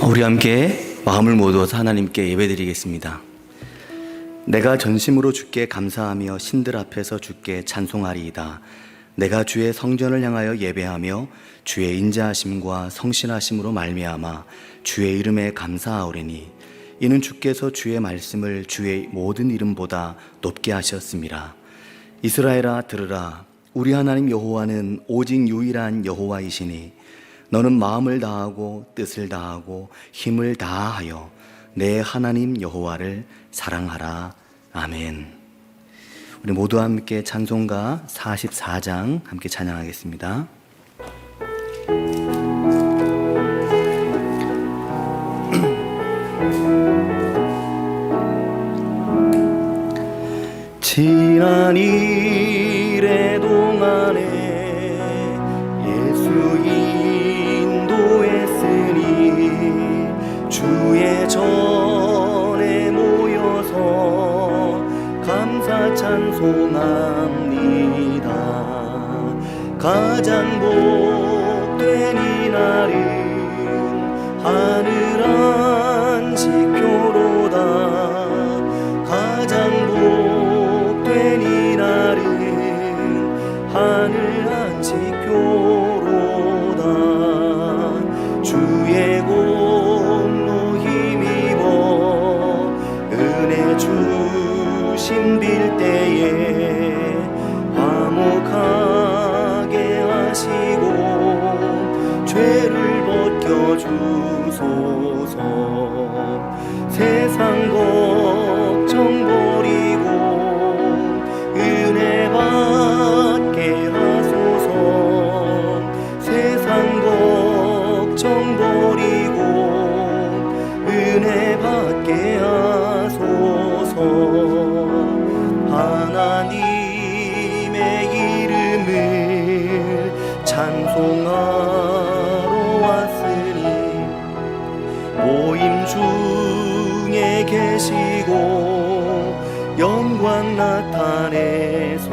우리 함께 마음을 모두어서 하나님께 예배드리겠습니다. 내가 전심으로 주께 감사하며 신들 앞에서 주께 찬송하리이다. 내가 주의 성전을 향하여 예배하며 주의 인자하심과 성실하심으로 말미암아 주의 이름에 감사하오리니 이는 주께서 주의 말씀을 주의 모든 이름보다 높게 하셨습니다. 이스라엘아 들으라. 우리 하나님 여호와는 오직 유일한 여호와이시니 너는 마음을 다하고 뜻을 다하고 힘을 다하여 내 하나님 여호와를 사랑하라. 아멘. 우리 모두 함께 찬송가 44장 함께 찬양하겠습니다. 지난 일의 동안에 예수 인도했으니 주의 전에 모여서 감사 찬송합니다. 가장 복된 이날은 하늘 안식표로다. 가장 복된 이날은 하늘 안식표로다. 주의 공로 힘입어 은혜 주신 빌 때에 화목하게 하시고 죄를 벗겨주소서. 세상 걱정 버리고 은혜 받게 하소서. 세상 걱정 버리고 은혜 받게 하소서. 하나님의 이름을 찬송하러 왔으니 모임 중에 계시고 영광 나타내소서.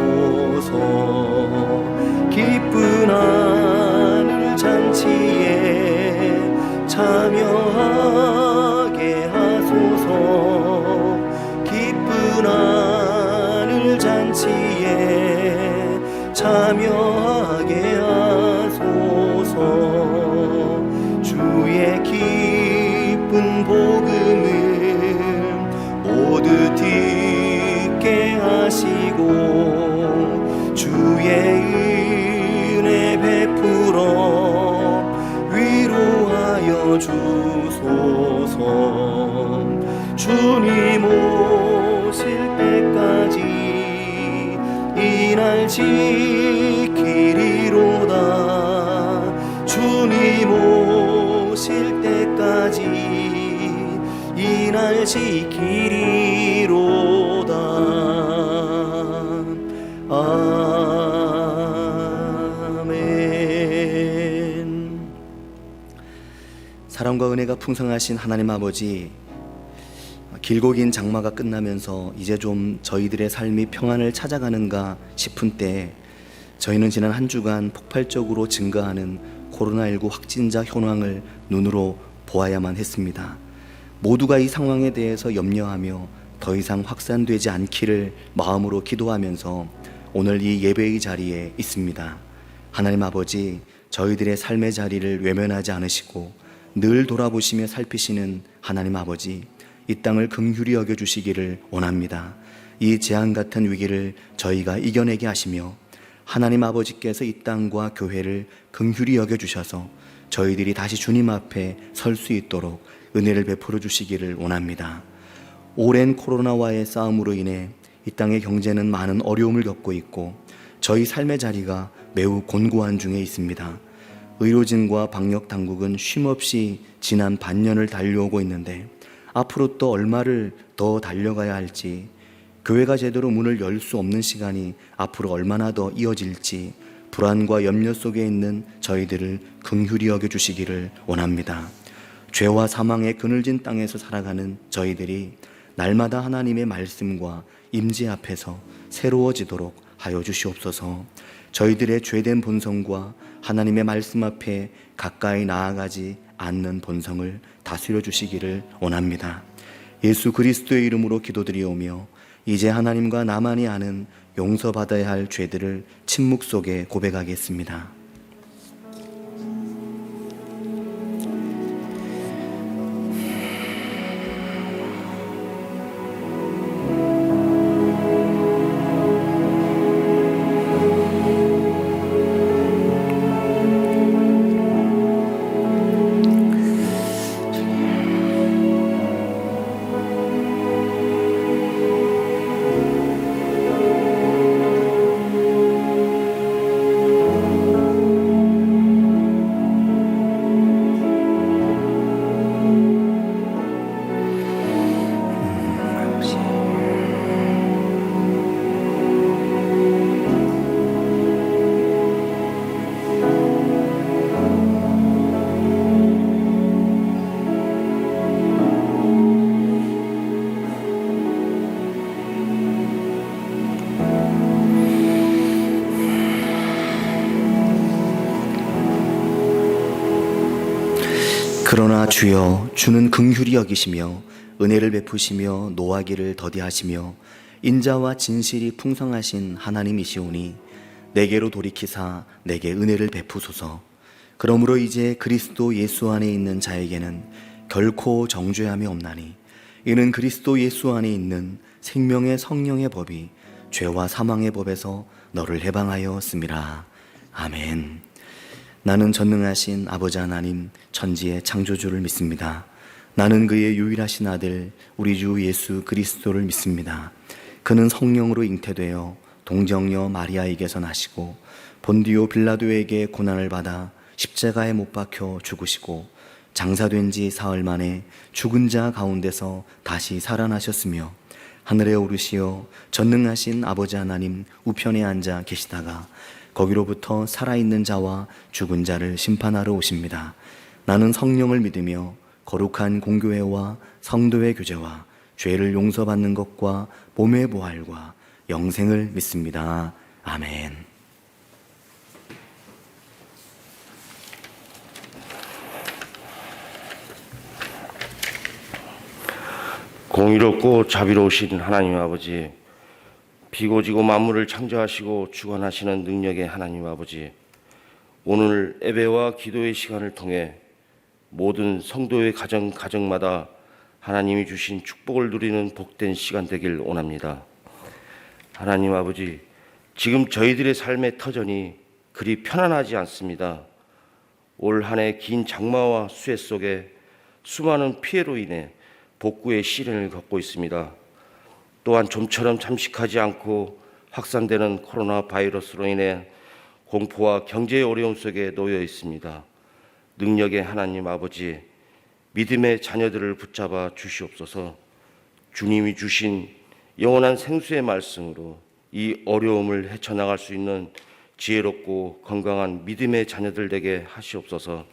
기쁜 하늘 잔치에 참여하게 하소서. 기쁜 하늘 잔치에 참여하게 하소서. 주의 기쁜 복음을 모두 듣게 하시고 주의 은혜 베풀어 위로하여 주소서. 주님 오실 때까지 이날 지키리로다. 주님 오실 때까지 이날 지키리로다. 아멘. 사랑과 은혜가 풍성하신 하나님 아버지, 길고 긴 장마가 끝나면서 이제 좀 저희들의 삶이 평안을 찾아가는가 싶은 때 저희는 지난 한 주간 폭발적으로 증가하는 코로나19 확진자 현황을 눈으로 보아야만 했습니다. 모두가 이 상황에 대해서 염려하며 더 이상 확산되지 않기를 마음으로 기도하면서 오늘 이 예배의 자리에 있습니다. 하나님 아버지, 저희들의 삶의 자리를 외면하지 않으시고 늘 돌아보시며 살피시는 하나님 아버지, 이 땅을 긍휼히 여겨주시기를 원합니다. 이 재앙 같은 위기를 저희가 이겨내게 하시며 하나님 아버지께서 이 땅과 교회를 긍휼히 여겨주셔서 저희들이 다시 주님 앞에 설 수 있도록 은혜를 베풀어 주시기를 원합니다. 오랜 코로나와의 싸움으로 인해 이 땅의 경제는 많은 어려움을 겪고 있고 저희 삶의 자리가 매우 곤고한 중에 있습니다. 의료진과 방역당국은 쉼없이 지난 반년을 달려오고 있는데 앞으로 또 얼마를 더 달려가야 할지, 교회가 제대로 문을 열 수 없는 시간이 앞으로 얼마나 더 이어질지 불안과 염려 속에 있는 저희들을 긍휼히 여겨주시기를 원합니다. 죄와 사망의 그늘진 땅에서 살아가는 저희들이 날마다 하나님의 말씀과 임재 앞에서 새로워지도록 하여 주시옵소서. 저희들의 죄된 본성과 하나님의 말씀 앞에 가까이 나아가지 않는 본성을 다스려 주시기를 원합니다. 예수 그리스도의 이름으로 기도드리오며 이제 하나님과 나만이 아는 용서받아야 할 죄들을 침묵 속에 고백하겠습니다. 그러나 주여, 주는 긍휼히 여기시며 은혜를 베푸시며 노하기를 더디하시며 인자와 진실이 풍성하신 하나님이시오니 내게로 돌이키사 내게 은혜를 베푸소서. 그러므로 이제 그리스도 예수 안에 있는 자에게는 결코 정죄함이 없나니 이는 그리스도 예수 안에 있는 생명의 성령의 법이 죄와 사망의 법에서 너를 해방하였음이라. 아멘. 나는 전능하신 아버지 하나님 천지의 창조주를 믿습니다. 나는 그의 유일하신 아들 우리 주 예수 그리스도를 믿습니다. 그는 성령으로 잉태되어 동정녀 마리아에게서 나시고 본디오 빌라도에게 고난을 받아 십자가에 못 박혀 죽으시고 장사된 지 사흘 만에 죽은 자 가운데서 다시 살아나셨으며 하늘에 오르시어 전능하신 아버지 하나님 우편에 앉아 계시다가 거기로부터 살아있는 자와 죽은 자를 심판하러 오십니다. 나는 성령을 믿으며 거룩한 공교회와 성도의 교제와 죄를 용서받는 것과 몸의 부활과 영생을 믿습니다. 아멘. 공의롭고 자비로우신 하나님 아버지, 비고지고 만물을 창조하시고 주관하시는 능력의 하나님 아버지, 오늘 예배와 기도의 시간을 통해 모든 성도의 가정마다 하나님이 주신 축복을 누리는 복된 시간 되길 원합니다. 하나님 아버지, 지금 저희들의 삶의 터전이 그리 편안하지 않습니다. 올 한 해 긴 장마와 수해 속에 수많은 피해로 인해 복구의 시련을 겪고 있습니다. 또한 좀처럼 잠식하지 않고 확산되는 코로나 바이러스로 인해 공포와 경제의 어려움 속에 놓여 있습니다. 능력의 하나님 아버지, 믿음의 자녀들을 붙잡아 주시옵소서. 주님이 주신 영원한 생수의 말씀으로 이 어려움을 헤쳐나갈 수 있는 지혜롭고 건강한 믿음의 자녀들 되게 하시옵소서.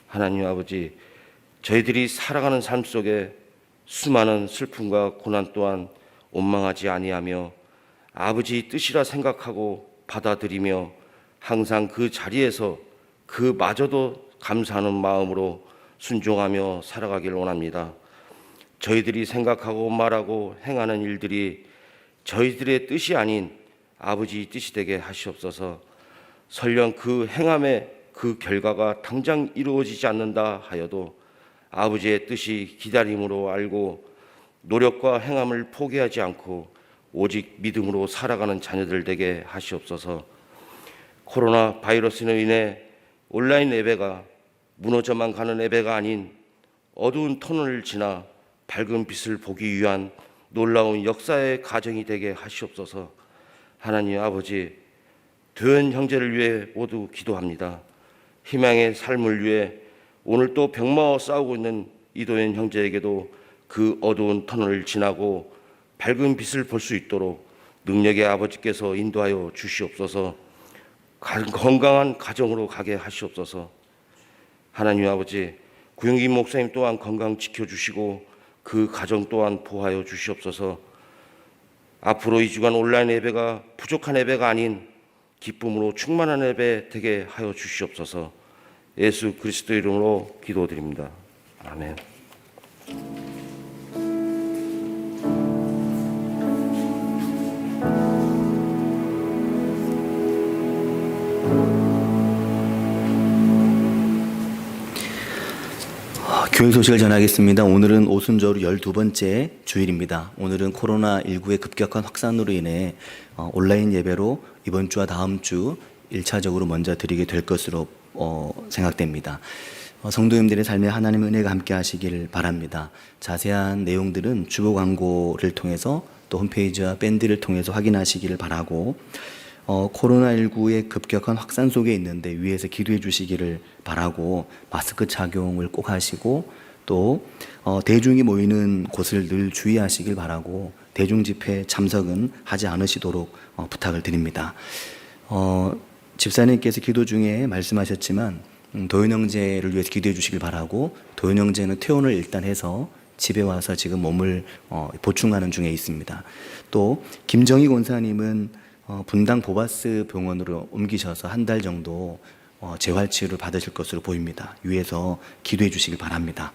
하나님 아버지, 저희들이 살아가는 삶 속에 수많은 슬픔과 고난 또한 원망하지 아니하며 아버지 뜻이라 생각하고 받아들이며 항상 그 자리에서 그마저도 감사하는 마음으로 순종하며 살아가길 원합니다. 저희들이 생각하고 말하고 행하는 일들이 저희들의 뜻이 아닌 아버지 뜻이 되게 하시옵소서. 설령 그 행함의 그 결과가 당장 이루어지지 않는다 하여도 아버지의 뜻이 기다림으로 알고 노력과 행함을 포기하지 않고 오직 믿음으로 살아가는 자녀들 되게 하시옵소서. 코로나 바이러스로 인해 온라인 예배가 무너져만 가는 예배가 아닌 어두운 터널을 지나 밝은 빛을 보기 위한 놀라운 역사의 가정이 되게 하시옵소서. 하나님 아버지, 도현 형제를 위해 모두 기도합니다. 희망의 삶을 위해 오늘 또 병마와 싸우고 있는 이도현 형제에게도 그 어두운 터널을 지나고 밝은 빛을 볼 수 있도록 능력의 아버지께서 인도하여 주시옵소서. 건강한 가정으로 가게 하시옵소서. 하나님 아버지, 구영기 목사님 또한 건강 지켜주시고 그 가정 또한 보호하여 주시옵소서. 앞으로 2주간 온라인 예배가 부족한 예배가 아닌 기쁨으로 충만한 예배 되게 하여 주시옵소서. 예수 그리스도 이름으로 기도드립니다. 아멘. 교회 소식을 전하겠습니다. 오늘은 오순절 12번째 주일입니다. 오늘은 코로나19의 급격한 확산으로 인해 온라인 예배로 이번 주와 다음 주 1차적으로 먼저 드리게 될 것으로 생각됩니다. 성도님들의 삶에 하나님의 은혜가 함께 하시길 바랍니다. 자세한 내용들은 주보 광고를 통해서 또 홈페이지와 밴드를 통해서 확인하시기를 바라고, 코로나19의 급격한 확산 속에 있는데 위에서 기도해 주시기를 바라고, 마스크 착용을 꼭 하시고, 또 대중이 모이는 곳을 늘 주의하시길 바라고, 대중 집회 참석은 하지 않으시도록 부탁을 드립니다. 집사님께서 기도 중에 말씀하셨지만 도현 형제를 위해서 기도해 주시길 바라고, 도현 형제는 퇴원을 일단 해서 집에 와서 지금 몸을 보충하는 중에 있습니다. 또 김정희 권사님은 분당 보바스 병원으로 옮기셔서 한 달 정도 재활치료를 받으실 것으로 보입니다. 위에서 기도해 주시길 바랍니다.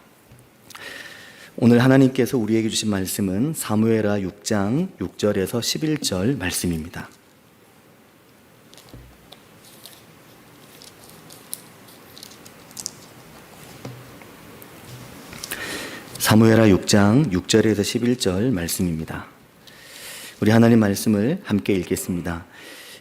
오늘 하나님께서 우리에게 주신 말씀은 사무엘하 6장 6절에서 11절 말씀입니다. 사무엘하 6장 6절에서 11절 말씀입니다. 우리 하나님 말씀을 함께 읽겠습니다.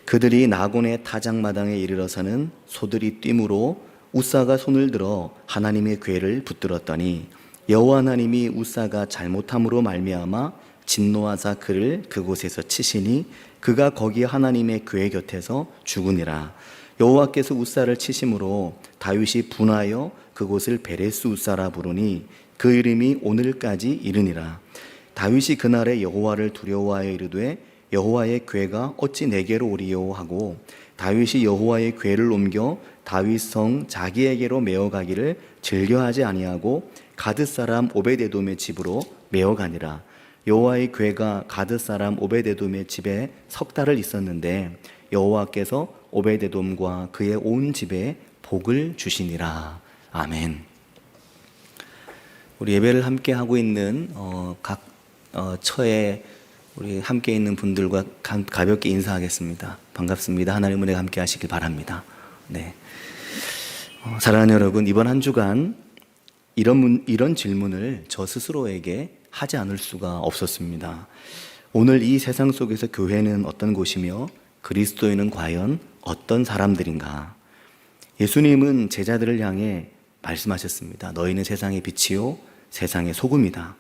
그들이 나곤의 타작마당에 이르러서는 소들이 뛰므로 우사가 손을 들어 하나님의 궤를 붙들었더니 여호와 하나님이 우사가 잘못함으로 말미암아 진노하사 그를 그곳에서 치시니 그가 거기 하나님의 궤 곁에서 죽으니라. 여호와께서 우사를 치심으로 다윗이 분하여 그곳을 베레스 우사라 부르니 그 이름이 오늘까지 이르니라. 다윗이 그날에 여호와를 두려워하여 이르되 여호와의 궤가 어찌 내게로 오리요 하고, 다윗이 여호와의 궤를 옮겨 다윗 성 자기에게로 메어가기를 즐겨하지 아니하고 가드 사람 오베데돔의 집으로 메어가니라. 여호와의 궤가 가드 사람 오베데돔의 집에 석 달을 있었는데 여호와께서 오베데돔과 그의 온 집에 복을 주시니라. 아멘. 우리 예배를 함께 하고 있는 각 처에 우리 함께 있는 분들과 가볍게 인사하겠습니다. 반갑습니다. 하나님 은혜가 함께 하시길 바랍니다. 네. 사랑하는 여러분, 이번 한 주간 이런 질문을 저 스스로에게 하지 않을 수가 없었습니다. 오늘 이 세상 속에서 교회는 어떤 곳이며 그리스도인은 과연 어떤 사람들인가? 예수님은 제자들을 향해 말씀하셨습니다. 너희는 세상의 빛이요 세상의 소금이다.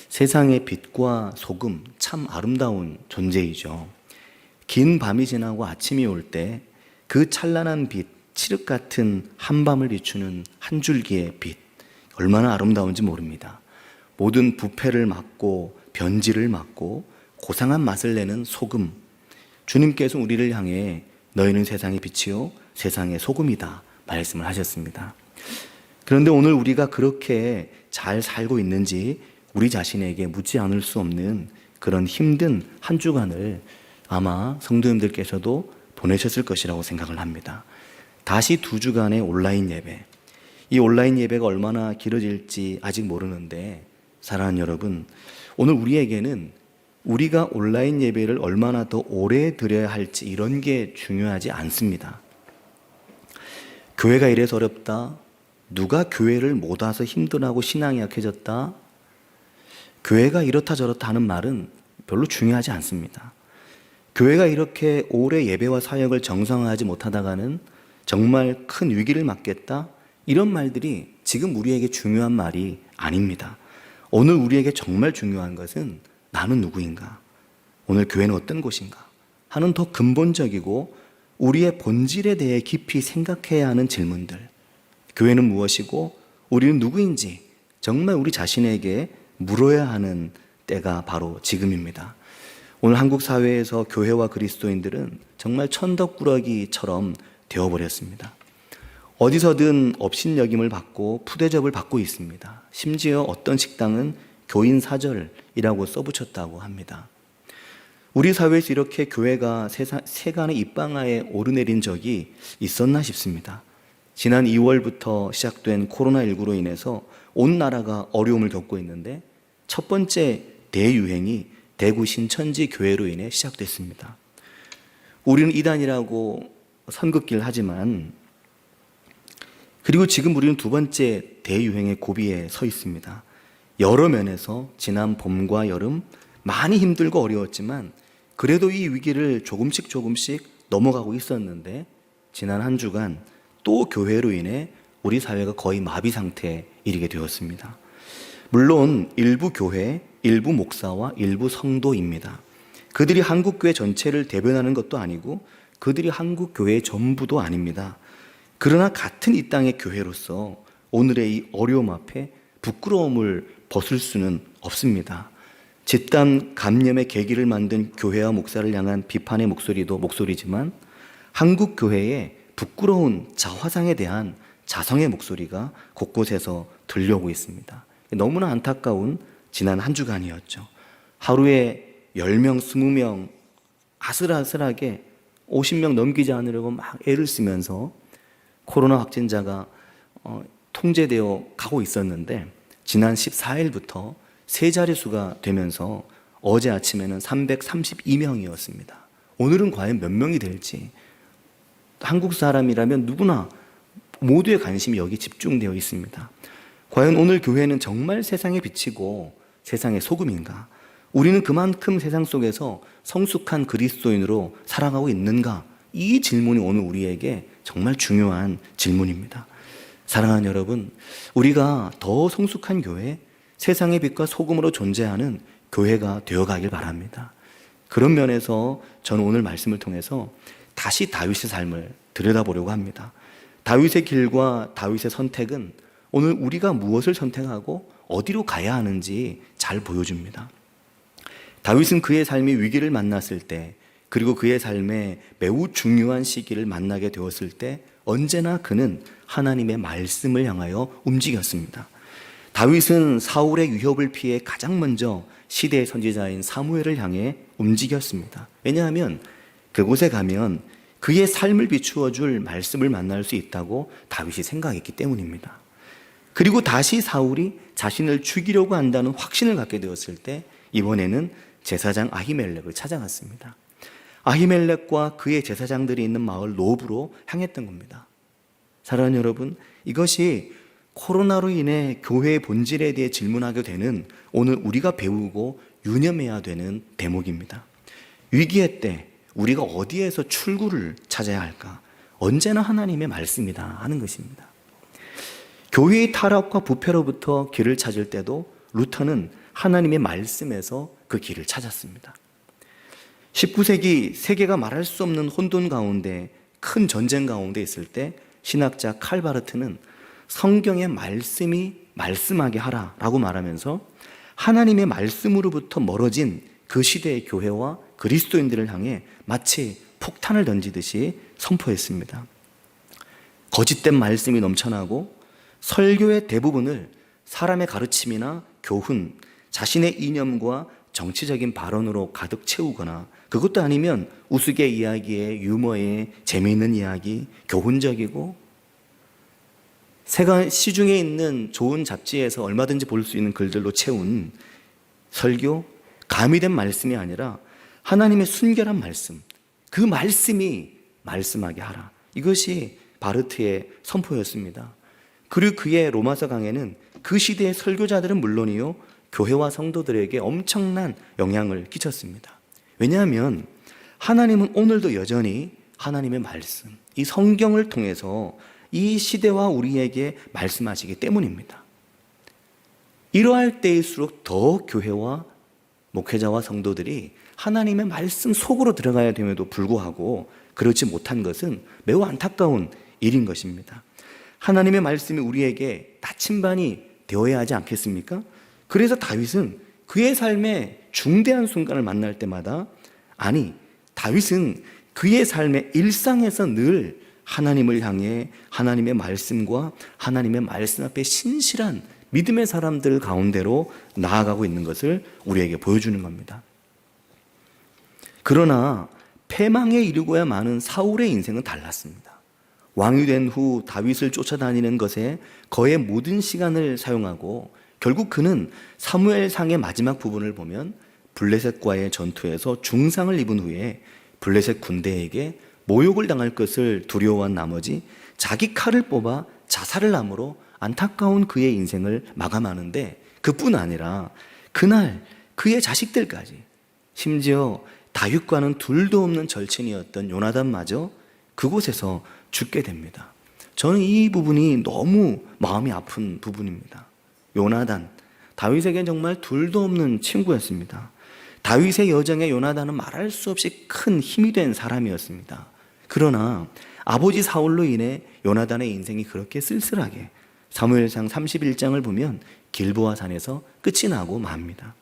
세상의 빛과 소금, 참 아름다운 존재이죠. 긴 밤이 지나고 아침이 올 때 그 찬란한 빛, 칠흑 같은 한밤을 비추는 한 줄기의 빛, 얼마나 아름다운지 모릅니다. 모든 부패를 막고 변질을 막고 고상한 맛을 내는 소금, 주님께서 우리를 향해 너희는 세상의 빛이요 세상의 소금이다 말씀을 하셨습니다. 그런데 오늘 우리가 그렇게 잘 살고 있는지 우리 자신에게 묻지 않을 수 없는 그런 힘든 한 주간을 아마 성도님들께서도 보내셨을 것이라고 생각을 합니다. 다시 2주간의 온라인 예배, 이 온라인 예배가 얼마나 길어질지 아직 모르는데, 사랑하는 여러분, 오늘 우리에게는 우리가 온라인 예배를 얼마나 더 오래 드려야 할지 이런 게 중요하지 않습니다. 교회가 이래서 어렵다, 누가 교회를 못 와서 힘들어하고 신앙이 약해졌다, 교회가 이렇다 저렇다 하는 말은 별로 중요하지 않습니다. 교회가 이렇게 오래 예배와 사역을 정상화하지 못하다가는 정말 큰 위기를 맞겠다, 이런 말들이 지금 우리에게 중요한 말이 아닙니다. 오늘 우리에게 정말 중요한 것은 나는 누구인가? 오늘 교회는 어떤 곳인가? 하는 더 근본적이고 우리의 본질에 대해 깊이 생각해야 하는 질문들. 교회는 무엇이고 우리는 누구인지 정말 우리 자신에게 물어야 하는 때가 바로 지금입니다. 오늘 한국 사회에서 교회와 그리스도인들은 정말 천덕꾸러기처럼 되어버렸습니다. 어디서든 업신여김을 받고 푸대접을 받고 있습니다. 심지어 어떤 식당은 교인 사절이라고 써붙였다고 합니다. 우리 사회에서 이렇게 교회가 세간의 입방아에 오르내린 적이 있었나 싶습니다. 지난 2월부터 시작된 코로나19로 인해서 온 나라가 어려움을 겪고 있는데 첫 번째 대유행이 대구 신천지 교회로 인해 시작됐습니다. 우리는 이단이라고 선긋기를 하지만 그리고 지금 우리는 두 번째 대유행의 고비에 서 있습니다. 여러 면에서 지난 봄과 여름 많이 힘들고 어려웠지만 그래도 이 위기를 조금씩 넘어가고 있었는데 지난 한 주간 또 교회로 인해 우리 사회가 거의 마비 상태에 이르게 되었습니다. 물론 일부 교회, 일부 목사와 일부 성도입니다. 그들이 한국교회 전체를 대변하는 것도 아니고 그들이 한국교회의 전부도 아닙니다. 그러나 같은 이 땅의 교회로서 오늘의 이 어려움 앞에 부끄러움을 벗을 수는 없습니다. 집단 감염의 계기를 만든 교회와 목사를 향한 비판의 목소리도 목소리지만 한국교회의 부끄러운 자화상에 대한 자성의 목소리가 곳곳에서 들려오고 있습니다. 너무나 안타까운 지난 한 주간이었죠. 하루에 10명, 20명 아슬아슬하게 50명 넘기지 않으려고 막 애를 쓰면서 코로나 확진자가 통제되어 가고 있었는데 지난 14일부터 세 자릿수가 되면서 어제 아침에는 332명이었습니다. 오늘은 과연 몇 명이 될지 한국 사람이라면 누구나 모두의 관심이 여기 집중되어 있습니다. 과연 오늘 교회는 정말 세상에 비치고 세상의 소금인가? 우리는 그만큼 세상 속에서 성숙한 그리스도인으로 살아가고 있는가? 이 질문이 오늘 우리에게 정말 중요한 질문입니다. 사랑하는 여러분, 우리가 더 성숙한 교회, 세상의 빛과 소금으로 존재하는 교회가 되어가길 바랍니다. 그런 면에서 저는 오늘 말씀을 통해서 다시 다윗의 삶을 들여다보려고 합니다. 다윗의 길과 다윗의 선택은 오늘 우리가 무엇을 선택하고 어디로 가야 하는지 잘 보여줍니다. 다윗은 그의 삶이 위기를 만났을 때 그리고 그의 삶에 매우 중요한 시기를 만나게 되었을 때 언제나 그는 하나님의 말씀을 향하여 움직였습니다. 다윗은 사울의 위협을 피해 가장 먼저 시대의 선지자인 사무엘을 향해 움직였습니다. 왜냐하면 그곳에 가면 그의 삶을 비추어 줄 말씀을 만날 수 있다고 다윗이 생각했기 때문입니다. 그리고 다시 사울이 자신을 죽이려고 한다는 확신을 갖게 되었을 때 이번에는 제사장 아히멜렉을 찾아갔습니다. 아히멜렉과 그의 제사장들이 있는 마을 노브로 향했던 겁니다. 사랑하는 여러분, 이것이 코로나로 인해 교회의 본질에 대해 질문하게 되는 오늘 우리가 배우고 유념해야 되는 대목입니다. 위기의 때 우리가 어디에서 출구를 찾아야 할까? 언제나 하나님의 말씀이다 하는 것입니다. 교회의 타락과 부패로부터 길을 찾을 때도 루터는 하나님의 말씀에서 그 길을 찾았습니다. 19세기 세계가 말할 수 없는 혼돈 가운데 큰 전쟁 가운데 있을 때 신학자 칼바르트는 성경의 말씀이 말씀하게 하라라고 말하면서 하나님의 말씀으로부터 멀어진 그 시대의 교회와 그리스도인들을 향해 마치 폭탄을 던지듯이 선포했습니다. 거짓된 말씀이 넘쳐나고 설교의 대부분을 사람의 가르침이나 교훈, 자신의 이념과 정치적인 발언으로 가득 채우거나 그것도 아니면 우스개 이야기에 유머에 재미있는 이야기, 교훈적이고 시중에 있는 좋은 잡지에서 얼마든지 볼 수 있는 글들로 채운 설교, 가미된 말씀이 아니라 하나님의 순결한 말씀, 그 말씀이 말씀하게 하라. 이것이 바르트의 선포였습니다. 그리고 그의 로마서 강해는 그 시대의 설교자들은 물론이요, 교회와 성도들에게 엄청난 영향을 끼쳤습니다. 왜냐하면 하나님은 오늘도 여전히 하나님의 말씀, 이 성경을 통해서 이 시대와 우리에게 말씀하시기 때문입니다. 이러할 때일수록 더 교회와 목회자와 성도들이 하나님의 말씀 속으로 들어가야 됨에도 불구하고 그렇지 못한 것은 매우 안타까운 일인 것입니다. 하나님의 말씀이 우리에게 나침반이 되어야 하지 않겠습니까? 그래서 다윗은 그의 삶의 중대한 순간을 만날 때마다 다윗은 그의 삶의 일상에서 늘 하나님을 향해 하나님의 말씀과 하나님의 말씀 앞에 신실한 믿음의 사람들 가운데로 나아가고 있는 것을 우리에게 보여주는 겁니다. 그러나 패망에 이르고야 마는 사울의 인생은 달랐습니다. 왕이 된 후 다윗을 쫓아다니는 것에 거의 모든 시간을 사용하고 결국 그는 사무엘상의 마지막 부분을 보면 블레셋과의 전투에서 중상을 입은 후에 블레셋 군대에게 모욕을 당할 것을 두려워한 나머지 자기 칼을 뽑아 자살을 함으로 안타까운 그의 인생을 마감하는데, 그뿐 아니라 그날 그의 자식들까지, 심지어 다윗과는 둘도 없는 절친이었던 요나단마저 그곳에서 죽게 됩니다. 저는 이 부분이 너무 마음이 아픈 부분입니다. 요나단, 다윗에겐 정말 둘도 없는 친구였습니다. 다윗의 여정에 요나단은 말할 수 없이 큰 힘이 된 사람이었습니다. 그러나 아버지 사울로 인해 요나단의 인생이 그렇게 쓸쓸하게 사무엘상 31장을 보면 길보아 산에서 끝이 나고 맙니다.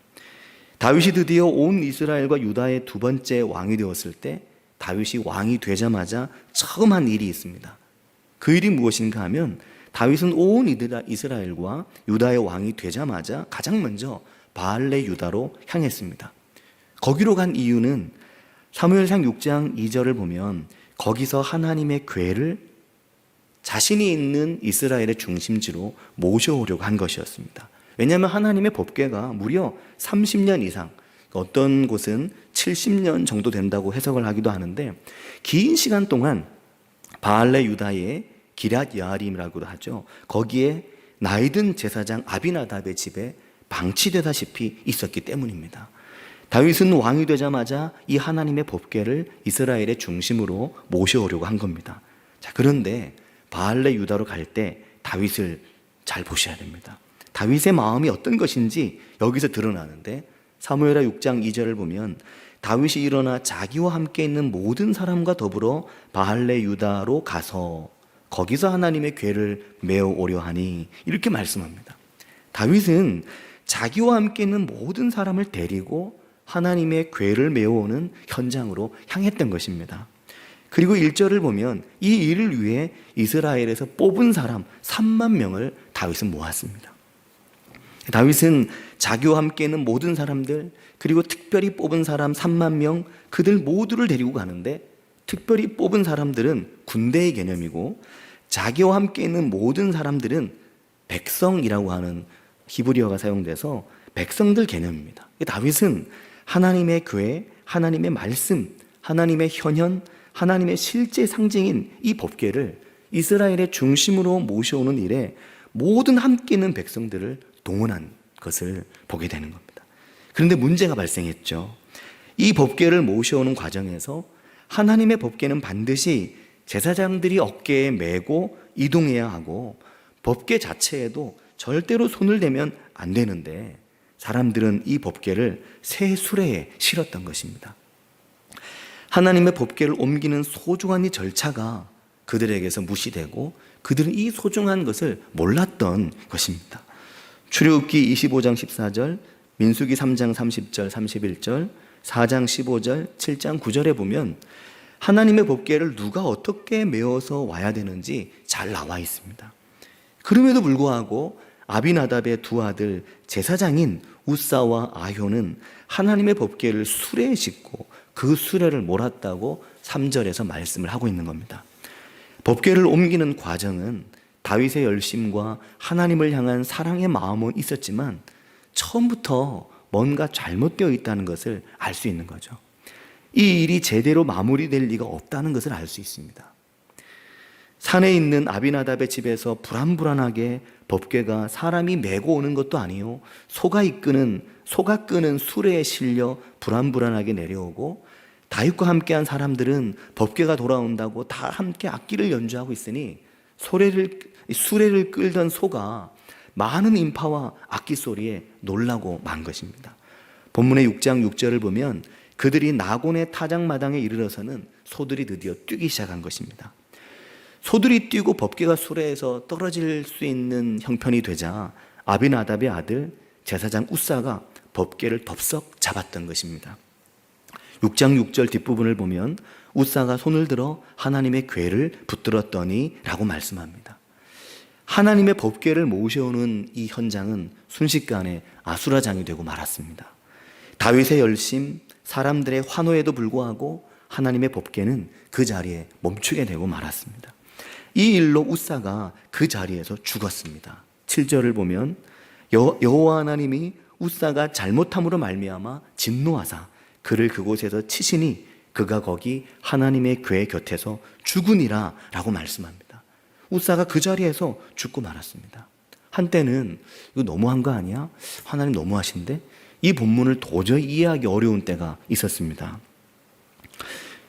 다윗이 드디어 온 이스라엘과 유다의 두 번째 왕이 되었을 때 다윗이 왕이 되자마자 처음 한 일이 있습니다. 그 일이 무엇인가 하면 다윗은 온 이스라엘과 유다의 왕이 되자마자 가장 먼저 바알레 유다로 향했습니다. 거기로 간 이유는 사무엘상 6장 2절을 보면 거기서 하나님의 궤를 자신이 있는 이스라엘의 중심지로 모셔오려고 한 것이었습니다. 왜냐하면 하나님의 법궤가 무려 30년 이상, 어떤 곳은 70년 정도 된다고 해석을 하기도 하는데, 긴 시간 동안 바알레 유다의 기럇 여아림이라고도 하죠. 거기에 나이든 제사장 아비나답의 집에 방치되다시피 있었기 때문입니다. 다윗은 왕이 되자마자 이 하나님의 법궤를 이스라엘의 중심으로 모셔오려고 한 겁니다. 자, 그런데 바알레 유다로 갈 때 다윗을 잘 보셔야 됩니다. 다윗의 마음이 어떤 것인지 여기서 드러나는데, 사무엘하 6장 2절을 보면 다윗이 일어나 자기와 함께 있는 모든 사람과 더불어 바알레 유다로 가서 거기서 하나님의 궤를 메어 오려 하니, 이렇게 말씀합니다. 다윗은 자기와 함께 있는 모든 사람을 데리고 하나님의 궤를 메어오는 현장으로 향했던 것입니다. 그리고 1절을 보면 이 일을 위해 이스라엘에서 뽑은 사람 3만 명을 다윗은 모았습니다. 다윗은 자기와 함께 있는 모든 사람들, 그리고 특별히 뽑은 사람 3만 명, 그들 모두를 데리고 가는데, 특별히 뽑은 사람들은 군대의 개념이고 자기와 함께 있는 모든 사람들은 백성이라고 하는 히브리어가 사용돼서 백성들 개념입니다. 다윗은 하나님의 궤, 하나님의 말씀, 하나님의 현현, 하나님의 실제 상징인 이 법궤를 이스라엘의 중심으로 모셔오는 일에 모든 함께 있는 백성들을 동원한 것을 보게 되는 겁니다. 그런데 문제가 발생했죠. 이 법궤를 모셔오는 과정에서 하나님의 법궤는 반드시 제사장들이 어깨에 메고 이동해야 하고 법궤 자체에도 절대로 손을 대면 안 되는데, 사람들은 이 법궤를 새 수레에 실었던 것입니다. 하나님의 법궤를 옮기는 소중한 이 절차가 그들에게서 무시되고 그들은 이 소중한 것을 몰랐던 것입니다. 출애굽기 25장 14절, 민수기 3장 30절 31절, 4장 15절, 7장 9절에 보면 하나님의 법궤를 누가 어떻게 메어서 와야 되는지 잘 나와 있습니다. 그럼에도 불구하고 아비나답의 두 아들 제사장인 우사와 아효는 하나님의 법궤를 수레에 싣고 그 수레를 몰았다고 3절에서 말씀을 하고 있는 겁니다. 법궤를 옮기는 과정은 다윗의 열심과 하나님을 향한 사랑의 마음은 있었지만 처음부터 뭔가 잘못되어 있다는 것을 알 수 있는 거죠. 이 일이 제대로 마무리될 리가 없다는 것을 알 수 있습니다. 산에 있는 아비나답의 집에서 불안불안하게 법궤가 사람이 메고 오는 것도 아니요, 소가 끄는 수레에 실려 불안불안하게 내려오고, 다윗과 함께한 사람들은 법궤가 돌아온다고 다 함께 악기를 연주하고 있으니 수레를 끌던 소가 많은 인파와 악기 소리에 놀라고 만 것입니다. 본문의 6장 6절을 보면 그들이 나곤의 타작마당에 이르러서는 소들이 드디어 뛰기 시작한 것입니다. 소들이 뛰고 법궤가 수레에서 떨어질 수 있는 형편이 되자 아비나답의 아들 제사장 우사가 법궤를 덥석 잡았던 것입니다. 6장 6절 뒷부분을 보면 우사가 손을 들어 하나님의 궤를 붙들었더니 라고 말씀합니다. 하나님의 법궤를 모셔오는 이 현장은 순식간에 아수라장이 되고 말았습니다. 다윗의 열심, 사람들의 환호에도 불구하고 하나님의 법궤는 그 자리에 멈추게 되고 말았습니다. 이 일로 웃사가 그 자리에서 죽었습니다. 7절을 보면 여호와 하나님이 웃사가 잘못함으로 말미암아 진노하사 그를 그곳에서 치시니 그가 거기 하나님의 궤 곁에서 죽으니라 라고 말씀합니다. 웃사가 그 자리에서 죽고 말았습니다. 한때는 이거 너무한 거 아니야? 하나님 너무하신데? 이 본문을 도저히 이해하기 어려운 때가 있었습니다.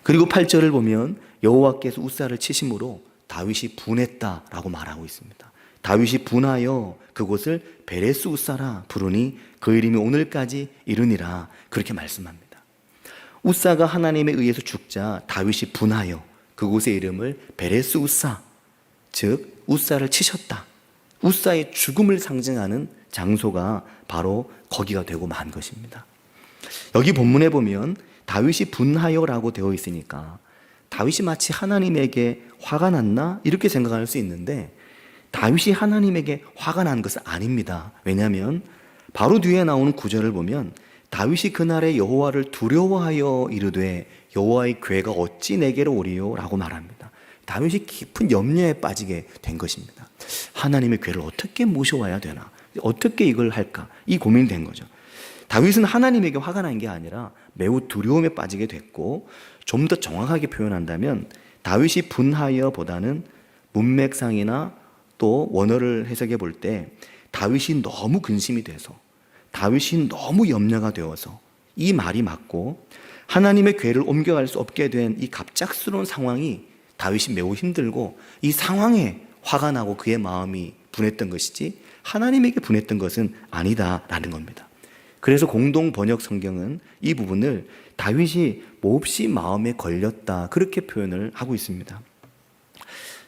그리고 8절을 보면 여호와께서 웃사를 치심으로 다윗이 분했다라고 말하고 있습니다. 다윗이 분하여 그곳을 베레스 웃사라 부르니 그 이름이 오늘까지 이르니라 그렇게 말씀합니다. 웃사가 하나님에 의해서 죽자 다윗이 분하여 그곳의 이름을 베레스 웃사, 즉 웃사를 치셨다. 웃사의 죽음을 상징하는 장소가 바로 거기가 되고 만 것입니다. 여기 본문에 보면 다윗이 분하여라고 되어 있으니까 다윗이 마치 하나님에게 화가 났나 이렇게 생각할 수 있는데 다윗이 하나님에게 화가 난 것은 아닙니다. 왜냐하면 바로 뒤에 나오는 구절을 보면 다윗이 그날에 여호와를 두려워하여 이르되 여호와의 궤가 어찌 내게로 오리요 라고 말합니다. 다윗이 깊은 염려에 빠지게 된 것입니다. 하나님의 궤를 어떻게 모셔와야 되나, 어떻게 이걸 할까, 이 고민이 된 거죠. 다윗은 하나님에게 화가 난 게 아니라 매우 두려움에 빠지게 됐고, 좀 더 정확하게 표현한다면 다윗이 분하여 보다는 문맥상이나 또 원어를 해석해 볼 때 다윗이 너무 근심이 돼서, 다윗이 너무 염려가 되어서 이 말이 맞고, 하나님의 궤를 옮겨갈 수 없게 된 이 갑작스러운 상황이 다윗이 매우 힘들고 이 상황에 화가 나고 그의 마음이 분했던 것이지 하나님에게 분했던 것은 아니다라는 겁니다. 그래서 공동 번역 성경은 이 부분을 다윗이 몹시 마음에 걸렸다 그렇게 표현을 하고 있습니다.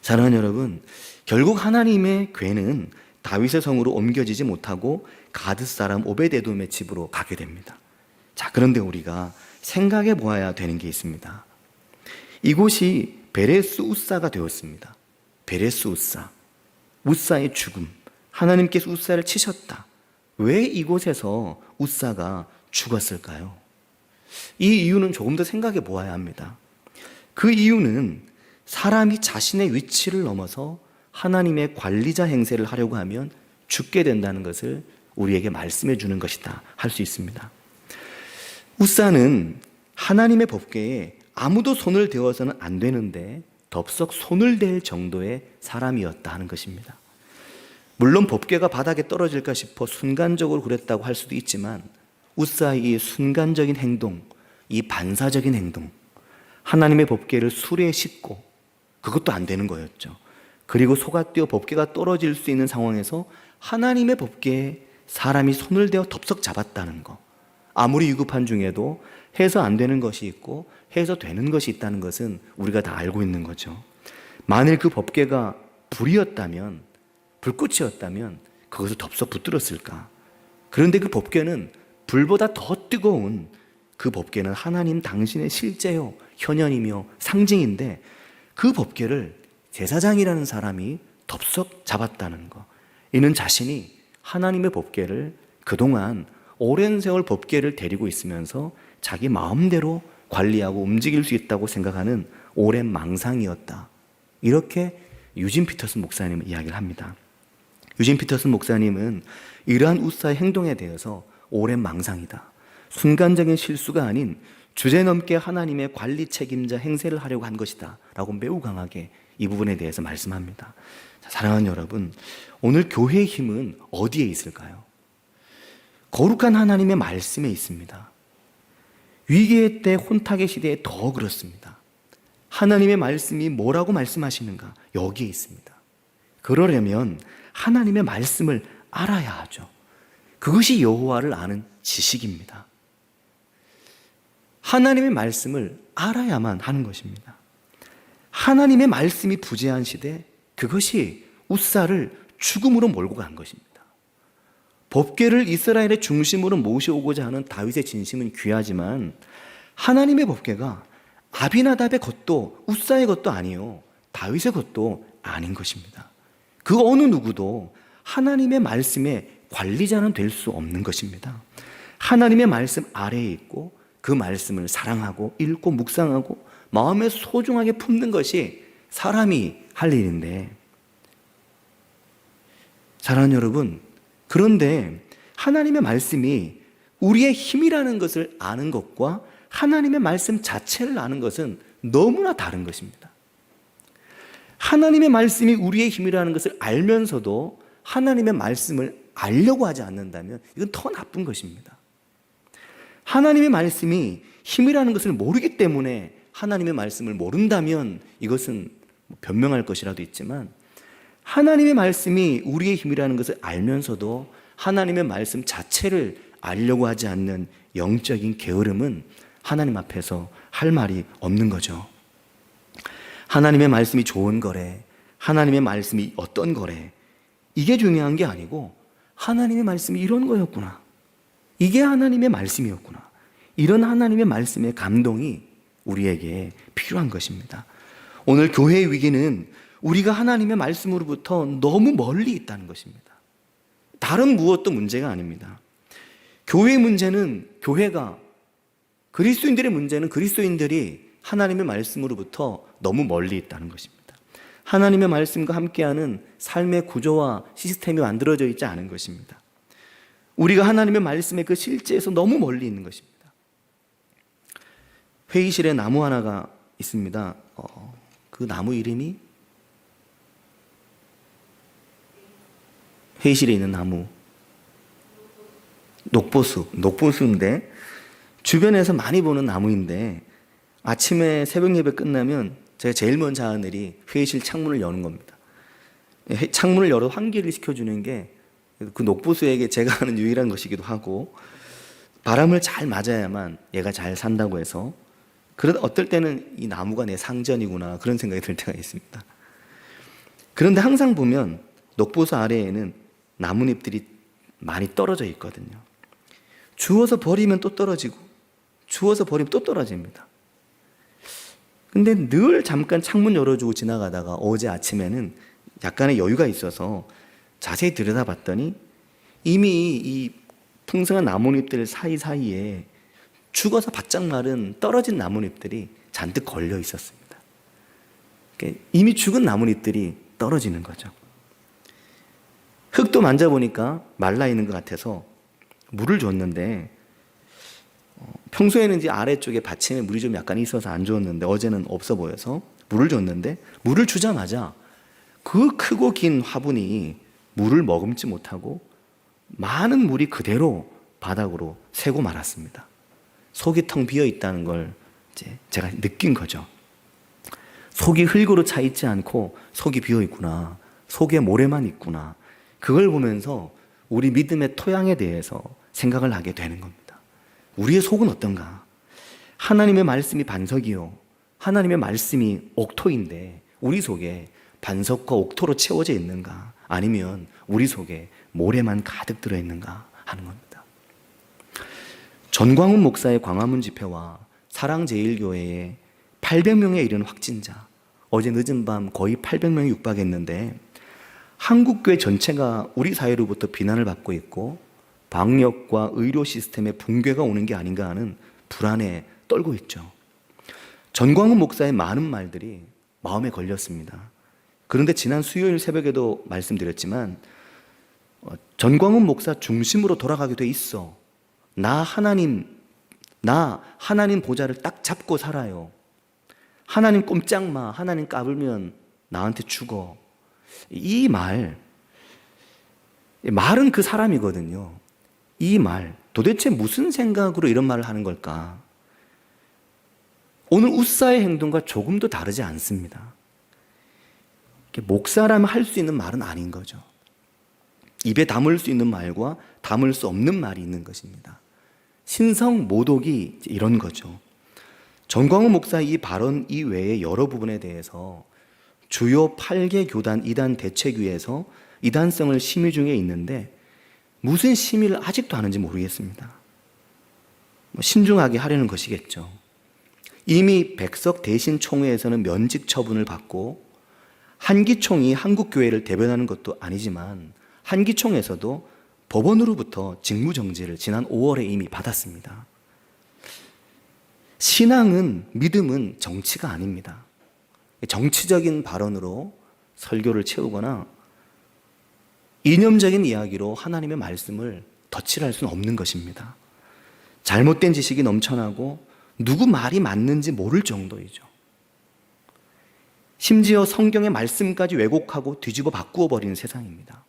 사랑하는 여러분, 결국 하나님의 궤는 다윗의 성으로 옮겨지지 못하고 가드 사람 오베데돔의 집으로 가게 됩니다. 자, 그런데 우리가 생각해 보아야 되는 게 있습니다. 이곳이 베레스 웃사가 되었습니다. 베레스 웃사, 웃사의 죽음, 하나님께서 웃사를 치셨다. 왜 이곳에서 웃사가 죽었을까요? 이 이유는 조금 더 생각해 보아야 합니다. 그 이유는 사람이 자신의 위치를 넘어서 하나님의 관리자 행세를 하려고 하면 죽게 된다는 것을 우리에게 말씀해 주는 것이다 할 수 있습니다. 웃사는 하나님의 법궤에 아무도 손을 대어서는 안 되는데 덥석 손을 댈 정도의 사람이었다 하는 것입니다. 물론 법궤가 바닥에 떨어질까 싶어 순간적으로 그랬다고 할 수도 있지만 웃사의 이 순간적인 행동, 이 반사적인 행동, 하나님의 법궤를 수레에 싣고 그것도 안 되는 거였죠. 그리고 소가 뛰어 법궤가 떨어질 수 있는 상황에서 하나님의 법궤에 사람이 손을 대어 덥석 잡았다는 거, 아무리 위급한 중에도 해서 안 되는 것이 있고 해서 되는 것이 있다는 것은 우리가 다 알고 있는 거죠. 만일 그 법궤가 불이었다면, 불꽃이었다면 그것을 덥석 붙들었을까? 그런데 그 법궤는 불보다 더 뜨거운 그 법궤는 하나님 당신의 실제요, 현현이며 상징인데 그 법궤를 제사장이라는 사람이 덥석 잡았다는 것, 이는 자신이 하나님의 법궤를 그동안 오랜 세월 법궤를 데리고 있으면서 자기 마음대로 관리하고 움직일 수 있다고 생각하는 오랜 망상이었다. 이렇게 유진 피터슨 목사님은 이야기를 합니다. 유진 피터슨 목사님은 이러한 웃사의 행동에 대해서 오랜 망상이다, 순간적인 실수가 아닌 주제넘게 하나님의 관리 책임자 행세를 하려고 한 것이다 라고 매우 강하게 이 부분에 대해서 말씀합니다. 자, 사랑하는 여러분, 오늘 교회의 힘은 어디에 있을까요? 거룩한 하나님의 말씀에 있습니다. 위기의 때, 혼탁의 시대에 더 그렇습니다. 하나님의 말씀이 뭐라고 말씀하시는가? 여기에 있습니다. 그러려면 하나님의 말씀을 알아야 하죠. 그것이 여호와를 아는 지식입니다. 하나님의 말씀을 알아야만 하는 것입니다. 하나님의 말씀이 부재한 시대, 그것이 웃사를 죽음으로 몰고 간 것입니다. 법궤를 이스라엘의 중심으로 모셔오고자 하는 다윗의 진심은 귀하지만 하나님의 법궤가 아비나답의 것도 웃사의 것도 아니요, 다윗의 것도 아닌 것입니다. 그 어느 누구도 하나님의 말씀의 관리자는 될 수 없는 것입니다. 하나님의 말씀 아래에 있고 그 말씀을 사랑하고 읽고 묵상하고 마음에 소중하게 품는 것이 사람이 할 일인데, 사랑하는 여러분, 그런데 하나님의 말씀이 우리의 힘이라는 것을 아는 것과 하나님의 말씀 자체를 아는 것은 너무나 다른 것입니다. 하나님의 말씀이 우리의 힘이라는 것을 알면서도 하나님의 말씀을 알려고 하지 않는다면 이건 더 나쁜 것입니다. 하나님의 말씀이 힘이라는 것을 모르기 때문에 하나님의 말씀을 모른다면 이것은 변명할 것이라도 있지만, 하나님의 말씀이 우리의 힘이라는 것을 알면서도 하나님의 말씀 자체를 알려고 하지 않는 영적인 게으름은 하나님 앞에서 할 말이 없는 거죠. 하나님의 말씀이 좋은 거래, 하나님의 말씀이 어떤 거래, 이게 중요한 게 아니고 하나님의 말씀이 이런 거였구나, 이게 하나님의 말씀이었구나, 이런 하나님의 말씀의 감동이 우리에게 필요한 것입니다. 오늘 교회의 위기는 우리가 하나님의 말씀으로부터 너무 멀리 있다는 것입니다. 다른 무엇도 문제가 아닙니다. 교회의 문제는 교회가, 그리스도인들의 문제는 그리스도인들이 하나님의 말씀으로부터 너무 멀리 있다는 것입니다. 하나님의 말씀과 함께하는 삶의 구조와 시스템이 만들어져 있지 않은 것입니다. 우리가 하나님의 말씀의 그 실제에서 너무 멀리 있는 것입니다. 회의실에 나무 하나가 있습니다. 그 나무 이름이, 회의실에 있는 나무, 녹보수인데 주변에서 많이 보는 나무인데, 아침에 새벽 예배 끝나면 제가 제일 먼저 하는 일이 회의실 창문을 여는 겁니다. 창문을 열어 환기를 시켜주는 게 그 녹보수에게 제가 하는 유일한 것이기도 하고, 바람을 잘 맞아야만 얘가 잘 산다고 해서, 그러다 어떨 때는 이 나무가 내 상전이구나 그런 생각이 들 때가 있습니다. 그런데 항상 보면 녹보수 아래에는 나뭇잎들이 많이 떨어져 있거든요. 주워서 버리면 또 떨어지고, 주워서 버리면 또 떨어집니다. 근데 늘 잠깐 창문 열어주고 지나가다가 어제 아침에는 약간의 여유가 있어서 자세히 들여다봤더니 이미 이 풍성한 나뭇잎들 사이사이에 죽어서 바짝 마른 떨어진 나뭇잎들이 잔뜩 걸려 있었습니다. 이미 죽은 나뭇잎들이 떨어지는 거죠. 흙도 만져보니까 말라 있는 것 같아서 물을 줬는데, 평소에는 이제 아래쪽에 받침에 물이 좀 약간 있어서 안 줬는데 어제는 없어 보여서 물을 줬는데, 물을 주자마자 그 크고 긴 화분이 물을 머금지 못하고 많은 물이 그대로 바닥으로 새고 말았습니다. 속이 텅 비어 있다는 걸 이제 제가 느낀 거죠. 속이 흙으로 차 있지 않고 속이 비어 있구나, 속에 모래만 있구나, 그걸 보면서 우리 믿음의 토양에 대해서 생각을 하게 되는 겁니다. 우리의 속은 어떤가? 하나님의 말씀이 반석이요, 하나님의 말씀이 옥토인데 우리 속에 반석과 옥토로 채워져 있는가, 아니면 우리 속에 모래만 가득 들어있는가 하는 겁니다. 전광훈 목사의 광화문 집회와 사랑제일교회의 800명에 이른 확진자, 어제 늦은 밤 거의 800명이 육박했는데, 한국교회 전체가 우리 사회로부터 비난을 받고 있고 방역과 의료 시스템의 붕괴가 오는 게 아닌가 하는 불안에 떨고 있죠. 전광훈 목사의 많은 말들이 마음에 걸렸습니다. 그런데 지난 수요일 새벽에도 말씀드렸지만, 전광훈 목사 중심으로 돌아가게 돼 있어. 나 하나님 보좌를 딱 잡고 살아요. 하나님 꼼짝마, 하나님 까불면 나한테 죽어. 이 말은 그 사람이거든요. 이 말, 도대체 무슨 생각으로 이런 말을 하는 걸까? 오늘 웃사의 행동과 조금도 다르지 않습니다. 목사라면 할 수 있는 말은 아닌 거죠. 입에 담을 수 있는 말과 담을 수 없는 말이 있는 것입니다. 신성 모독이 이런 거죠. 전광훈 목사의 이 발언 이외의 여러 부분에 대해서 주요 8개 교단 이단 대책위에서 이단성을 심의 중에 있는데, 무슨 심의를 아직도 하는지 모르겠습니다. 신중하게 하려는 것이겠죠. 이미 백석 대신 총회에서는 면직 처분을 받고, 한기총이 한국교회를 대변하는 것도 아니지만 한기총에서도 법원으로부터 직무정지를 지난 5월에 이미 받았습니다. 신앙은, 믿음은 정치가 아닙니다. 정치적인 발언으로 설교를 채우거나 이념적인 이야기로 하나님의 말씀을 덧칠할 수는 없는 것입니다. 잘못된 지식이 넘쳐나고 누구 말이 맞는지 모를 정도이죠. 심지어 성경의 말씀까지 왜곡하고 뒤집어 바꾸어 버리는 세상입니다.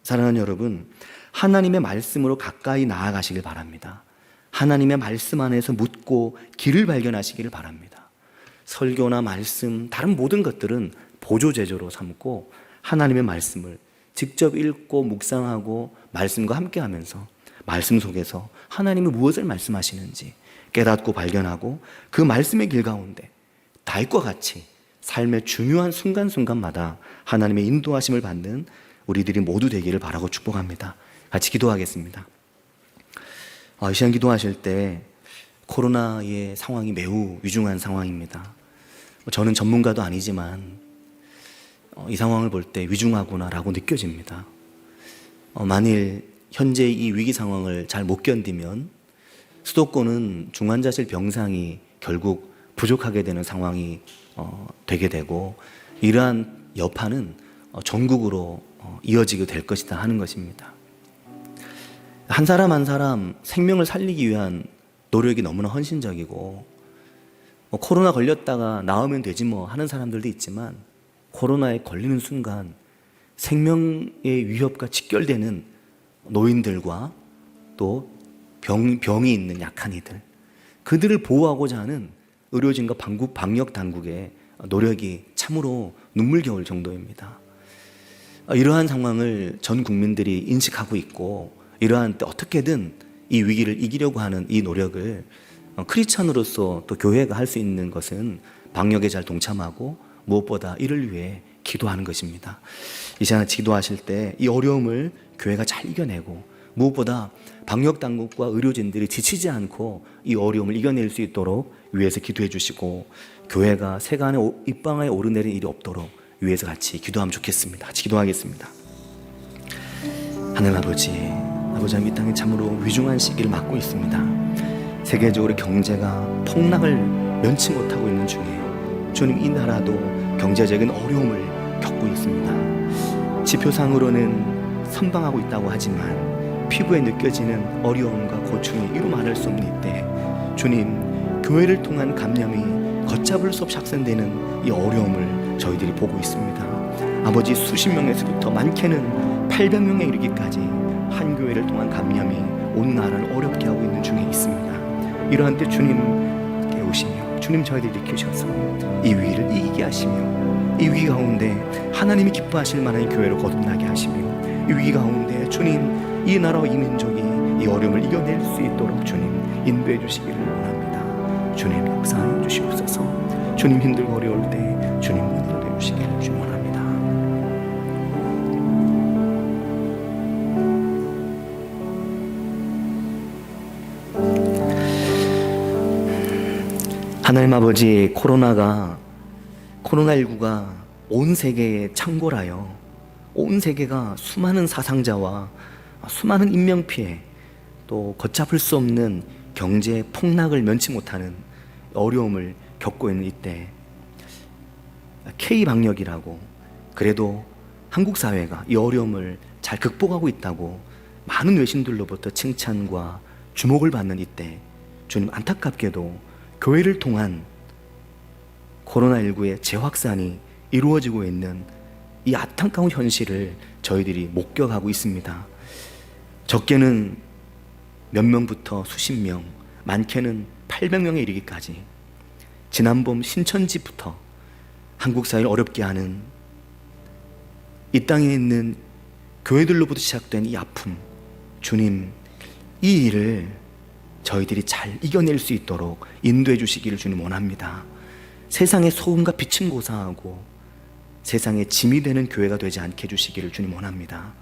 사랑하는 여러분, 하나님의 말씀으로 가까이 나아가시길 바랍니다. 하나님의 말씀 안에서 묻고 길을 발견하시기를 바랍니다. 설교나 말씀, 다른 모든 것들은 보조제조로 삼고 하나님의 말씀을 직접 읽고 묵상하고 말씀과 함께하면서 말씀 속에서 하나님이 무엇을 말씀하시는지 깨닫고 발견하고 그 말씀의 길 가운데 다윗과 같이 삶의 중요한 순간순간마다 하나님의 인도하심을 받는 우리들이 모두 되기를 바라고 축복합니다. 같이 기도하겠습니다. 이 시간 기도하실 때 코로나의 상황이 매우 위중한 상황입니다. 저는 전문가도 아니지만 이 상황을 볼 때 위중하구나라고 느껴집니다. 만일 현재 이 위기 상황을 잘 못 견디면 수도권은 중환자실 병상이 결국 부족하게 되는 상황이 되게 되고 이러한 여파는 전국으로 이어지게 될 것이다 하는 것입니다. 한 사람 한 사람 생명을 살리기 위한 노력이 너무나 헌신적이고 코로나 걸렸다가 나으면 되지 뭐 하는 사람들도 있지만 코로나에 걸리는 순간 생명의 위협과 직결되는 노인들과 또 병이 있는 약한 이들, 그들을 보호하고자 하는 의료진과 방역 당국의 노력이 참으로 눈물겨울 정도입니다. 이러한 상황을 전 국민들이 인식하고 있고 이러한 때 어떻게든 이 위기를 이기려고 하는 이 노력을 크리스찬으로서 또 교회가 할 수 있는 것은 방역에 잘 동참하고 무엇보다 이를 위해 기도하는 것입니다. 이 시간에 기도하실 때 이 어려움을 교회가 잘 이겨내고 무엇보다 방역 당국과 의료진들이 지치지 않고 이 어려움을 이겨낼 수 있도록 위에서 기도해 주시고 교회가 세간의 입방아에 오르내리는 일이 없도록 위에서 같이 기도하면 좋겠습니다. 같이 기도하겠습니다. 하늘 아버지, 이 땅에 참으로 위중한 시기를 맞고 있습니다. 세계적으로 경제가 폭락을 면치 못하고 있는 중에 주님, 이 나라도 경제적인 어려움을 겪고 있습니다. 지표상으로는 선방하고 있다고 하지만 피부에 느껴지는 어려움과 고충이 이루 말할 수 없는 이때 주님, 교회를 통한 감염이 걷잡을 수 없이 확산되는 이 어려움을 저희들이 보고 있습니다. 아버지, 수십 명에서부터 많게는 800명에 이르기까지 한 교회를 통한 감염이 온 나라를 어렵게 하고 있는 중에 있습니다. 이러한 때 주님 깨우시며 주님 저희들 일으키셔서 이 위기를 이기게 하시며 이 위기 가운데 하나님이 기뻐하실 만한 교회로 거듭나게 하시며 이 위기 가운데 주님, 이 나라와 이 민족이 이 어려움을 이겨낼 수 있도록 주님 인도해 주시기를 원합니다. 주님 역사해 주시옵소서. 주님 힘들고 어려울 때 주님 인도해 주시기를 주원합니다. 하나님 아버지, 코로나19가 온 세계에 창궐하여 온 세계가 수많은 사상자와 수많은 인명피해 또 걷잡을 수 없는 경제 폭락을 면치 못하는 어려움을 겪고 있는 이때 K방역이라고 그래도 한국 사회가 이 어려움을 잘 극복하고 있다고 많은 외신들로부터 칭찬과 주목을 받는 이때 주님, 안타깝게도 교회를 통한 코로나19의 재확산이 이루어지고 있는 이 안타까운 현실을 저희들이 목격하고 있습니다. 적게는 몇 명부터 수십 명, 많게는 800명에 이르기까지 지난봄 신천지부터 한국 사회를 어렵게 하는 이 땅에 있는 교회들로부터 시작된 이 아픔, 주님, 이 일을 저희들이 잘 이겨낼 수 있도록 인도해 주시기를 주님 원합니다. 세상의 소음과 빛은 고사하고 세상에 짐이 되는 교회가 되지 않게 해주시기를 주님 원합니다.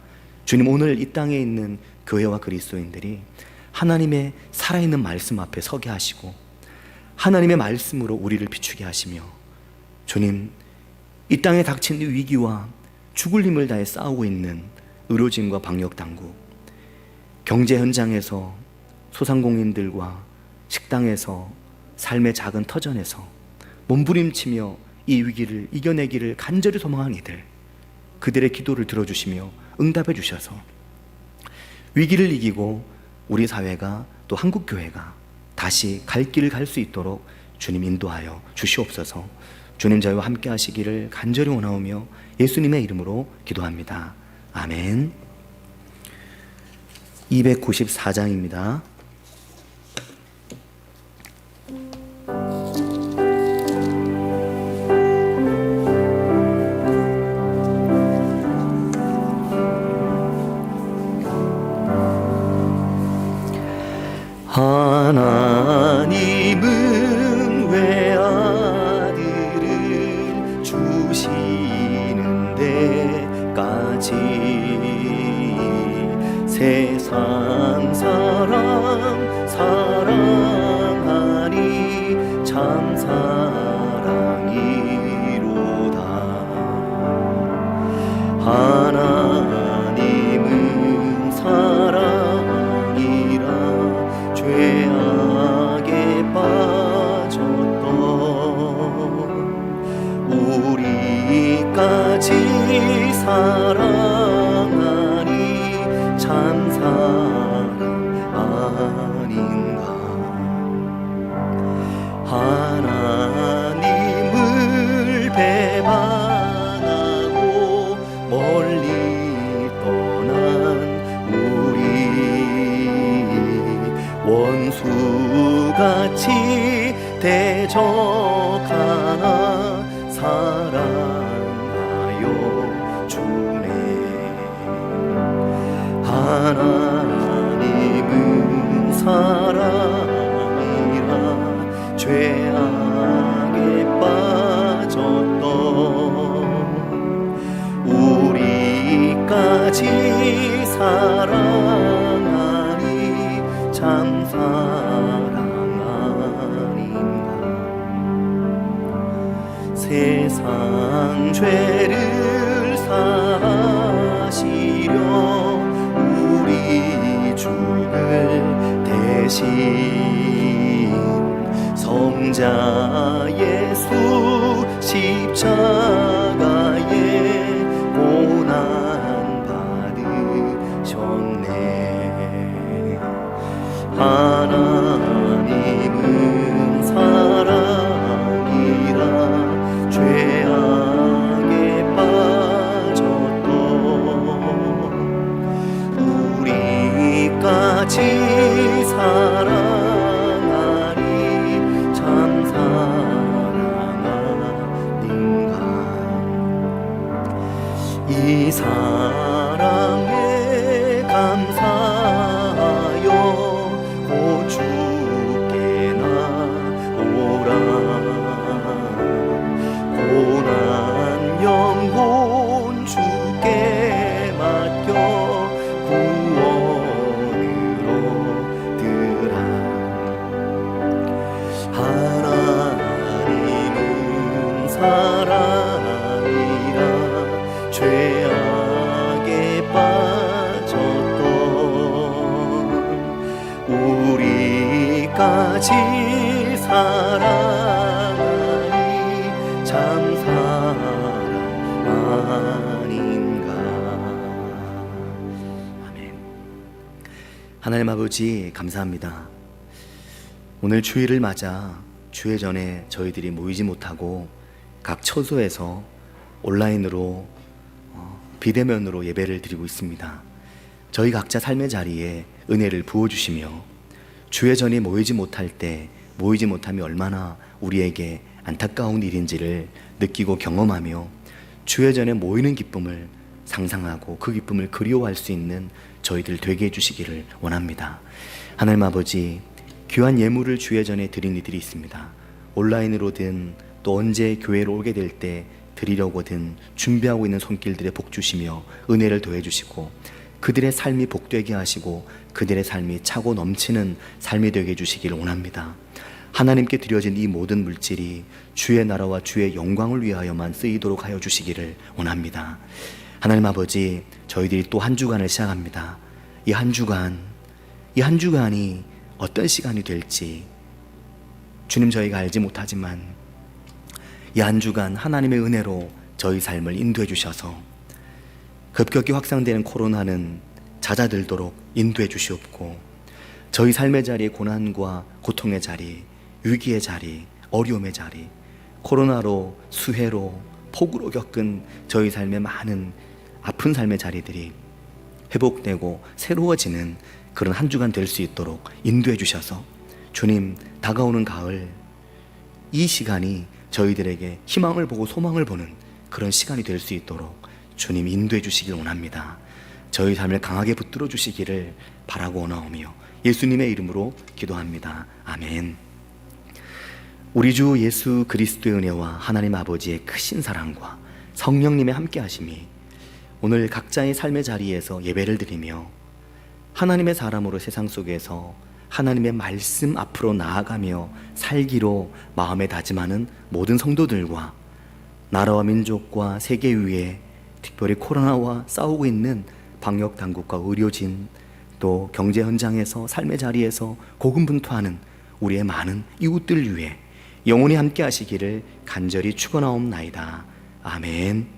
주님, 오늘 이 땅에 있는 교회와 그리스도인들이 하나님의 살아있는 말씀 앞에 서게 하시고 하나님의 말씀으로 우리를 비추게 하시며 주님, 이 땅에 닥친 위기와 죽을 힘을 다해 싸우고 있는 의료진과 방역당국, 경제 현장에서 소상공인들과 식당에서 삶의 작은 터전에서 몸부림치며 이 위기를 이겨내기를 간절히 소망하는 이들, 그들의 기도를 들어주시며 응답해 주셔서 위기를 이기고 우리 사회가 또 한국교회가 다시 갈 길을 갈 수 있도록 주님 인도하여 주시옵소서. 주님 저희와 함께 하시기를 간절히 원하오며 예수님의 이름으로 기도합니다. 아멘. 294장입니다. 하나님은 외아들을 주시는 데까지 세상 사랑 사랑하니 참 사랑이로다. 하나님은 사랑이라 죄악에 빠졌던 우리까지 사랑하니 참 사랑 아닌가. 하나님을 배반하고 멀리 떠난 우리 원수같이 대적하나 사랑하여 주네. 하나님은 사랑이라 죄악에 빠졌던 우리까지 사랑하니 참 사랑 아닌가. 세상 죄를 사시려 우리 죽을 대신 성자 예수 십자가에 고난 받으셨네. 하나님은 사랑이라 죄악에 빠졌던 우리까지 사랑하니 참 사랑 아닌가. 이 사랑에 감사하여 곧 주께 나오라. 고난 영혼 주께 맡겨 구원으로 드라. 하나님은 사랑이라 죄악에 빠졌던 우리까지 사랑하니 참 사랑 아닌가. 아멘. 하나님 아버지 감사합니다. 오늘 주일을 맞아 주회 전에 저희들이 모이지 못하고 각 처소에서 온라인으로 비대면으로 예배를 드리고 있습니다. 저희 각자 삶의 자리에 은혜를 부어주시며 주회 전에 모이지 못할 때 모이지 못함이 얼마나 우리에게 안타까운 일인지를 느끼고 경험하며 주회 전에 모이는 기쁨을 상상하고 그 기쁨을 그리워할 수 있는 저희들 되게 해주시기를 원합니다. 하나님 아버지, 귀한 예물을 주회 전에 드린 이들이 있습니다. 온라인으로든 또 언제 교회로 오게 될 때 드리려고든 준비하고 있는 손길들에 복 주시며 은혜를 더해 주시고 그들의 삶이 복되게 하시고 그들의 삶이 차고 넘치는 삶이 되게 해주시기를 원합니다. 하나님께 드려진 이 모든 물질이 주의 나라와 주의 영광을 위하여만 쓰이도록 하여 주시기를 원합니다. 하나님 아버지, 저희들이 또 한 주간을 시작합니다. 이 한 주간이 어떤 시간이 될지 주님 저희가 알지 못하지만 이 한 주간 하나님의 은혜로 저희 삶을 인도해 주셔서 급격히 확산되는 코로나는 잦아들도록 인도해 주시옵고, 저희 삶의 자리에 고난과 고통의 자리, 위기의 자리, 어려움의 자리, 코로나로 수해로 폭우로 겪은 저희 삶의 많은 아픈 삶의 자리들이 회복되고 새로워지는 그런 한 주간 될 수 있도록 인도해 주셔서, 주님, 다가오는 가을 이 시간이 저희들에게 희망을 보고 소망을 보는 그런 시간이 될 수 있도록 주님 인도해 주시길 원합니다. 저희 삶을 강하게 붙들어 주시기를 바라고 원하오며 예수님의 이름으로 기도합니다. 아멘. 우리 주 예수 그리스도의 은혜와 하나님 아버지의 크신 사랑과 성령님의 함께 하심이 오늘 각자의 삶의 자리에서 예배를 드리며 하나님의 사람으로 세상 속에서 하나님의 말씀 앞으로 나아가며 살기로 마음에 다짐하는 모든 성도들과 나라와 민족과 세계 위에 특별히 코로나와 싸우고 있는 방역 당국과 의료진, 또 경제 현장에서 삶의 자리에서 고군분투하는 우리의 많은 이웃들 위해 영원히 함께 하시기를 간절히 축원하옵나이다. 아멘.